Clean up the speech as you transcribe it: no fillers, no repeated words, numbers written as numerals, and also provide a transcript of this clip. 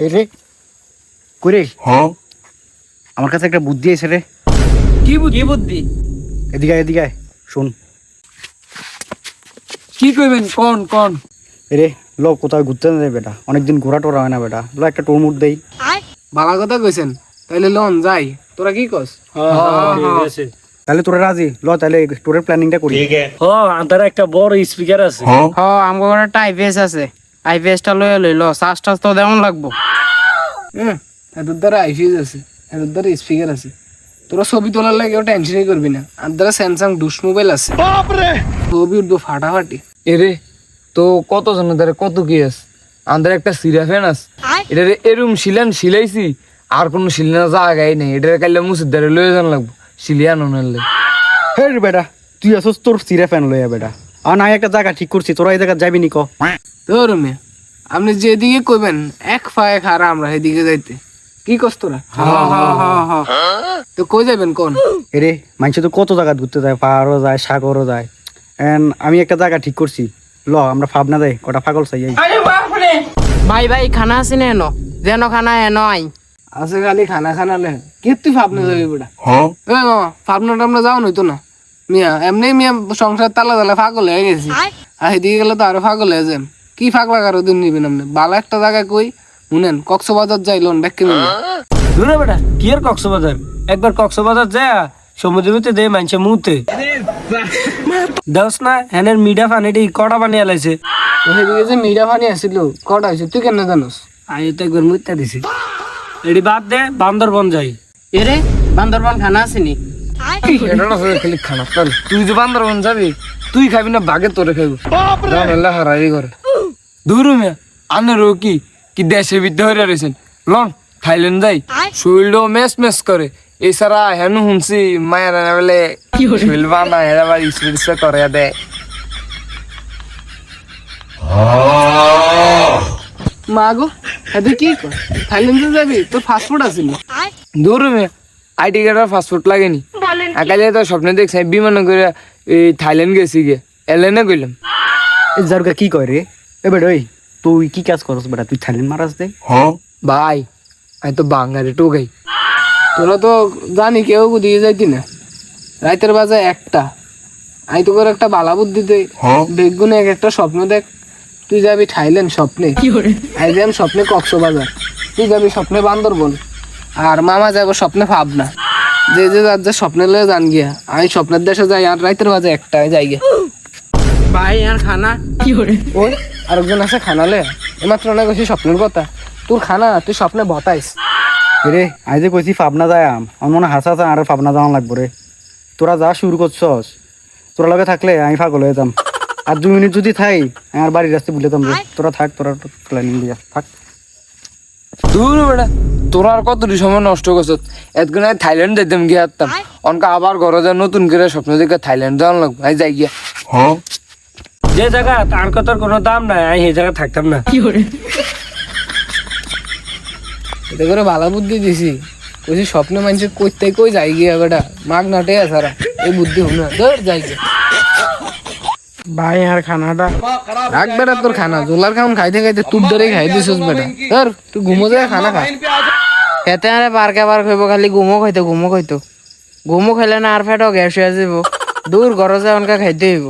এই রে করে আমার কাছে একটা বুদ্ধি আছে রে। কি বুদ্ধি? এদিকে আয়, এদিকে আয়, শোন। কি কইবেন? কোন রে লো, কোথাও ঘুরতে না যাই বেটা, অনেকদিন ঘোরা টোরা হয় না বেটা, লো একটা টোর মুট দেই। ভালো কথা কইছেন, তাইলে লন যাই। তোরা কি কস? তাহলে তোরা রাজি? ল তাহলে টোরের প্ল্যানিংটা করি। আন্তার একটা বড় স্পিকার আছে। আমার একটা আইপিএস আছে, আইপিএসটা লইল চার্জ টার্জ তো দেওয়ান লাগবো। এদের দ্বারা আইপিএস আছে, এদের দ্বারা স্পিকার আছে। তোরা ছবি তোলার লাগে টেনশনই করবি না। আর দ্বারা স্যামসাং ডুস মোবাইল আছে, ছবি উঠবো ফাটাফাটি। এরে তো কত জনের দ্বারা কত কি আছে। আমাদের একটা সিরা ফ্যান আছে, এটা এরম সিলাইছি, আর কোনো সিলানো জায়গায় নেই। এটা কাইলে মুসির দ্বারা লয়ে যান লাগবো সিলিয়ানো নালে। হে বেটা, তুই আসস তোর সিরা ফ্যান লইয়া বেটা, আর না একটা জায়গা ঠিক করছি, তোরা এই জায়গা যাবি নি ক? তোর মেয়ে, আপনি যেদিকে কইবেন এক পায়ে খারা আমরা সেদিকে যাইতে। কি কস তোরা? তো কই যাবেন কোন? এরে মানুষ তো কত জায়গা ঘুরতে যায়, পাহাড়ও যায়, সাগরও যায়। আমি একটা জায়গা ঠিক করছি, ল আমরা ফাবনা যাই, কটা পাগল চাই। ভাই খানা আছে না? এনো যেন খানা এনো আই আছে, খালি খানা লে কি তুই ফাবনা যাবি বেটা? ফাবনা টাবনা যাও নইতো না মিয়া, এমনি মিয়া সংসার তালা পাগল হয়ে গেছি। আর সেদিকে গেলে তো আরো পাগল হয়ে যান। কি ফাঁকলা কারো দিন নিবেন আপনি? ভালো একটা জায়গায় কই শুনেন, কক্সবাজার যাই লোন ব্যাক কিনে। দূরে বেটা, কি আর কক্সবাজার? একবার কক্সবাজার যায় সমুদ্রের ভিতরে দেয় মানছে মুহূর্তে দেওস না হ্যানের মিডা পানিটি কটা পানি আলাইছে। সেদিকে যে মিঠা পানি আসছিল কটা হয়েছে তুই কেন জানোস? আমি তো একবার মুইতা দিছি। এটি বাদ দে, বান্দরবন যাই। এরে বান্দরবান খানা আসেনি? খালি খানা তাহলে তুই যে বান্দরবন যাবি, তুই খাবি না বাঘে তোরে খাবি হারাই করে। দূর মিয়া আনেরও কি দেশে বিদ্যা হয়ে রয়েছেন। লন থাইল্যান্ড যাই, শরীরও মেস করে। এছাড়া হেন শুনছি মায়ের বলে শরীর বানা হেরা আবার স্পিড করে দেয়। মা গো, এতে কি কর? থাইল্যান্ডে যাবি? তোর ফাস্টফুড আসেনি? দূর মিয়া আইটি কার্ড আর পাসপোর্ট লাগেনি। আকালে তো স্বপ্নে দেখছি বিমানে করে থাইল্যান্ড গেছি গে, এলেনে গেলাম। জারুকা কি কয় রে? এ বেটা ওই তুই কি কাজ করস বেটা, তুই থাইল্যান্ড মারাস দে? ভাই আমি তো বাঙালি টোকাই। তোরা তো জানি কেউ দিয়ে যাইতি না। রাতের বাজে একটা, আই তো করে একটা বালা বুদ্ধি দে, বেগুনে এক একটা স্বপ্ন দেখ। তুই যাবি থাইল্যান্ড স্বপ্নে, আই যাম স্বপ্নে কক্সবাজার, তুই যাবি স্বপ্নে বান্দরবন, আর মামা যাবো স্বপ্নে ভাবনা। যে যার যা স্বপ্নে লয়ে যান গিয়া, আমি স্বপ্নের দেশে যাই আর রাতের বাজে একটা যাই গিয়া। ভাই আর খানা ওই আরেকজন আছে খানালে, এমাত্র না কইছি স্বপ্নের কথা। তোর খানা তুই স্বপ্নে বতাইস। রে আই যে কইছি ফাবনা যায়, আমার মনে হাসা আর ফাবনা যাওয়া লাগবো রে। তোরা যা শুরু করছস, তোরা লগে থাকলে আমি পাগল হয়ে যাম। আর 2 মিনিট যদি থাই আমার বাড়ির রাস্তায় বুঝলেতাম রে। তোরা থাক, তোরা প্ল্যানিং দিয়া থাক। দূর বেটা, তোরা আর কতটি সময় নষ্ট করছ। এতক্ষণ থাইল্যান্ড যাইতাম গিয়ে হারতাম, অনকা আবার ঘরে যা নতুন করে স্বপ্ন দেখে থাইল্যান্ড যাওয়ার লাগবে। আমি যাই গিয়া যে জায়গা তার কথার কোনো দাম নাই, আমি সেই জায়গা থাকতাম না। এটা করে ভালো বুদ্ধি দিছি, কইছি স্বপ্নে মানুষের কইতে কই যাই গিয়া বেটা, মাগ নাটে সারা এই বুদ্ধি হল না। ধর যাই গিয়া ভাই আর খানাটা রাখ বেটা, তোর খানা জোলার খাম খাইতে খাইতে তুর ধরেই খাই দিছিস বেটা। ধর তুই ঘুমো যায় খানা খা। খেতে আরে পার্কে হইব, খালি ঘুমো খাইতো ঘুমো খাইলে না আর ফেটো গ্যাস হয়ে যাব। দূর ঘরে যায় অনকা খাইতে হইব।